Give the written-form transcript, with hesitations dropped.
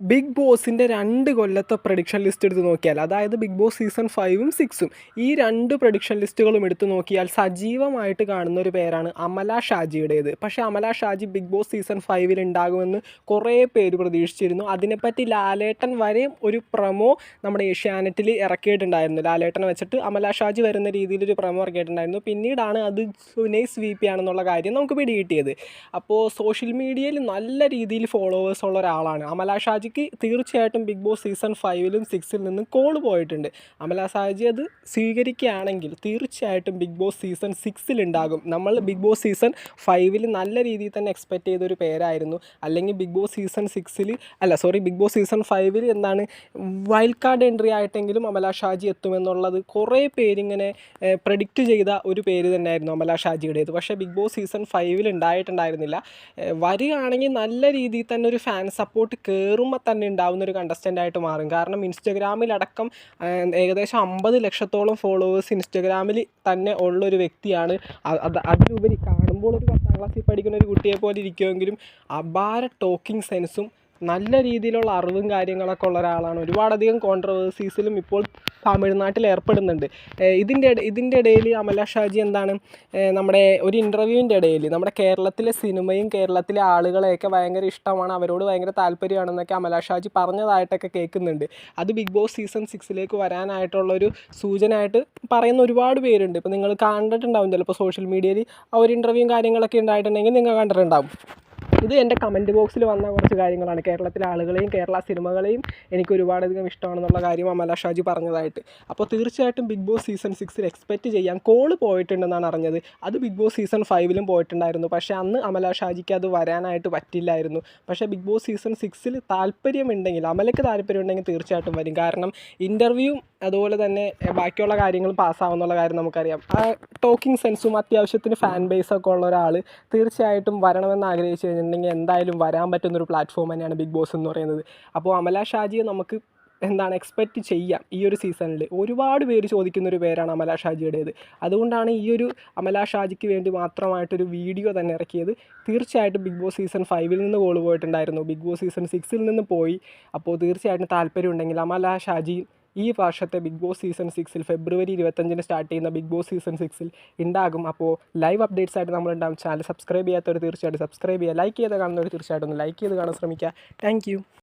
Big ബോസിൻ്റെ 2 കൊല്ലത്തെ prediction list എടുത്ത് നോക്കിയാൽ, അതായത് ബിഗ് ബോസ് സീസൺ 5ഉം 6ഉം, ഈ 2 പ്രഡിക്ഷൻ ലിസ്റ്റുകളും എടുത്ത് നോക്കിയാൽ സജീവമായിട്ട് കാണുന്ന ഒരു പേരാണ് അമല ഷാജിയുടേത്. പക്ഷേ Amala Shaji Big Boss season 5ൽ ഉണ്ടാകുമെന്ന് കുറേ പേര് പ്രതീക്ഷിച്ചിരുന്നു. അതിനെപ്പറ്റി ലാലേട്ടൻ വരെയും ഒരു പ്രമോ നമ്മുടെ ഏഷ്യാനെറ്റിൽ ഇറക്കിയിട്ടുണ്ടായിരുന്നു. ലാലേട്ടനെ വെച്ചിട്ട് അമല ഷാജി വരുന്ന രീതിയിലൊരു പ്രമോ ഇറക്കിയിട്ടുണ്ടായിരുന്നു. പിന്നീടാണ് അത് സുനൈസ് വി പി ആണെന്നുള്ള കാര്യം നമുക്ക് പിടികിട്ടിയത്. അപ്പോൾ സോഷ്യൽ മീഡിയയിൽ നല്ല രീതിയിൽ ഫോളോവേഴ്സ് ഉള്ള ഒരാളാണ് അമല ഷാജി. തീർച്ചയായിട്ടും ബിഗ് ബോസ് സീസൺ 5ലും 6ൽ നിന്നും കോൾ പോയിട്ടുണ്ട്. അമല ഷാജി അത് സ്വീകരിക്കുകയാണെങ്കിൽ തീർച്ചയായിട്ടും ബിഗ് ബോസ് സീസൺ 6ൽ ഉണ്ടാകും. നമ്മൾ ബിഗ് ബോസ് സീസൺ 5ൽ നല്ല രീതിയിൽ തന്നെ എക്സ്പെക്റ്റ് ചെയ്തൊരു പേരായിരുന്നു. അല്ലെങ്കിൽ ബിഗ് ബോസ് സീസൺ 6ൽ ബിഗ് ബോസ് സീസൺ 5ൽ എന്താണ് വൈൽഡ് കാർഡ് എൻട്രി ആയിട്ടെങ്കിലും അമല ഷാജി എത്തുമെന്നുള്ളത് കുറേ പേരിങ്ങനെ പ്രഡിക്റ്റ് ചെയ്ത ഒരു പേര് തന്നെയായിരുന്നു അമല ഷാജിയുടേത്. പക്ഷേ ബിഗ് ബോസ് സീസൺ 5ൽ ഉണ്ടായിട്ടുണ്ടായിരുന്നില്ല. വരികയാണെങ്കിൽ നല്ല രീതിയിൽ തന്നെ ഒരു ഫാൻ സപ്പോർട്ട് കയറുമ്പോൾ തന്നെ ഉണ്ടാകുന്ന ഒരു കണ്ടസ്റ്റൻ്റ് ആയിട്ട് മാറും. കാരണം ഇൻസ്റ്റഗ്രാമിലടക്കം ഏകദേശം 50 ലക്ഷത്തോളം ഫോളോവേഴ്സ് ഇൻസ്റ്റഗ്രാമിൽ തന്നെ ഉള്ളൊരു വ്യക്തിയാണ്. അതിലുപരി കാണുമ്പോൾ ഒരു 10ാം ക്ലാസ്സിൽ പഠിക്കുന്ന ഒരു കുട്ടിയെ പോലെ ഇരിക്കുമെങ്കിലും അപാര ടോക്കിംഗ് സെൻസും നല്ല രീതിയിലുള്ള അറിവും കാര്യങ്ങളൊക്കെ ഉള്ള ഒരാളാണ്. ഒരുപാടധികം കോൺട്രവേഴ്സീസിലും ഇപ്പോൾ തമിഴ്നാട്ടിൽ ഏർപ്പെടുന്നുണ്ട്. ഇതിൻ്റെ ഇടയിൽ അമല ഷാജി എന്താണ് നമ്മുടെ ഒരു ഇൻ്റർവ്യൂവിൻ്റെ ഇടയിൽ നമ്മുടെ കേരളത്തിലെ സിനിമയും കേരളത്തിലെ ആളുകളെയൊക്കെ ഭയങ്കര ഇഷ്ടമാണ്, അവരോട് ഭയങ്കര താല്പര്യമാണെന്നൊക്കെ അമല ഷാജി പറഞ്ഞതായിട്ടൊക്കെ കേൾക്കുന്നുണ്ട്. അത് ബിഗ് ബോസ് സീസൺ 6ലേക്ക് വരാനായിട്ടുള്ളൊരു സൂചനയായിട്ട് പറയുന്ന ഒരുപാട് പേരുണ്ട്. ഇപ്പോൾ നിങ്ങൾ കണ്ടിട്ടുണ്ടാവും ചിലപ്പോൾ സോഷ്യൽ മീഡിയയിൽ ആ ഒരു ഇൻ്റർവ്യൂവും കാര്യങ്ങളൊക്കെ ഉണ്ടായിട്ടുണ്ടെങ്കിൽ നിങ്ങൾ കണ്ടിട്ടുണ്ടാവും. ഇത് എൻ്റെ കമൻറ്റ് ബോക്സിൽ വന്ന കുറച്ച് കാര്യങ്ങളാണ്. കേരളത്തിലെ ആളുകളെയും കേരള സിനിമകളെയും എനിക്ക് ഒരുപാടധികം ഇഷ്ടമാണെന്നുള്ള കാര്യം അമല ഷാജി പറഞ്ഞതായിട്ട്. അപ്പോൾ തീർച്ചയായിട്ടും ബിഗ് ബോസ് സീസൺ 6ൽ എക്സ്പെക്റ്റ് ചെയ്യാം. കോൾ പോയിട്ടുണ്ടെന്നാണ് അറിഞ്ഞത്. അത് ബിഗ് ബോസ് സീസൺ 5ലും പോയിട്ടുണ്ടായിരുന്നു. പക്ഷേ അന്ന് അമല ഷാജിക്ക് അത് വരാനായിട്ട് പറ്റില്ലായിരുന്നു. പക്ഷേ ബിഗ് ബോസ് സീസൺ 6ൽ താല്പര്യമുണ്ടെങ്കിൽ, അമലയ്ക്ക് താല്പര്യമുണ്ടെങ്കിൽ തീർച്ചയായിട്ടും വരും. കാരണം ഇൻ്റർവ്യൂ അതുപോലെ തന്നെ ബാക്കിയുള്ള കാര്യങ്ങളും പാസ്സാവുന്നുള്ള കാര്യം നമുക്കറിയാം. ആ ടോക്കിംഗ് സെൻസും അത്യാവശ്യത്തിന് ഫാൻ ബേസൊക്കെ ഉള്ള ഒരാൾ തീർച്ചയായിട്ടും വരണമെന്ന് ആഗ്രഹിച്ചു കഴിഞ്ഞിട്ടുണ്ടെങ്കിൽ എന്തായാലും വരാൻ പറ്റുന്നൊരു പ്ലാറ്റ്ഫോം തന്നെയാണ് ബിഗ് ബോസ് എന്ന് പറയുന്നത്. അപ്പോൾ അമല ഷാജിയെ നമുക്ക് എക്സ്പെക്റ്റ് ചെയ്യാം. ഈ ഒരു സീസണിൽ ഒരുപാട് പേര് ചോദിക്കുന്നൊരു പേരാണ് അമല ഷാജിയുടേത്. അതുകൊണ്ടാണ് ഈ ഒരു അമല ഷാജിക്ക് വേണ്ടി മാത്രമായിട്ടൊരു വീഡിയോ തന്നെ ഇറക്കിയത്. തീർച്ചയായിട്ടും ബിഗ് ബോസ് സീസൺ 5ൽ നിന്ന് കോൾ പോയിട്ടുണ്ടായിരുന്നു, ബിഗ് ബോസ് സീസൺ 6ൽ നിന്ന് പോയി. അപ്പോൾ തീർച്ചയായിട്ടും താല്പര്യമുണ്ടെങ്കിൽ അമല ഷാജി ഈ വർഷത്തെ ബിഗ് ബോസ് സീസൺ 6ൽ ഫെബ്രുവരി 25-ന് സ്റ്റാർട്ട് ചെയ്യുന്ന ബിഗ് ബോസ് സീസൺ 6ൽ ഉണ്ടാകും. അപ്പോൾ ലൈവ് അപ്ഡേറ്റ്സ് ആയിട്ട് നമ്മളുണ്ടാകും. ചാനൽ സബ്സ്ക്രൈബ് ചെയ്യാത്തവർ തീർച്ചയായിട്ടും സബ്സ്ക്രൈബ് ചെയ്യുക, ലൈക്ക് ചെയ്ത് കാണുന്നവർ തീർച്ചയായിട്ടും ഒന്ന് ലൈക്ക് ചെയ്ത് കാണാൻ ശ്രമിക്കുക. താങ്ക്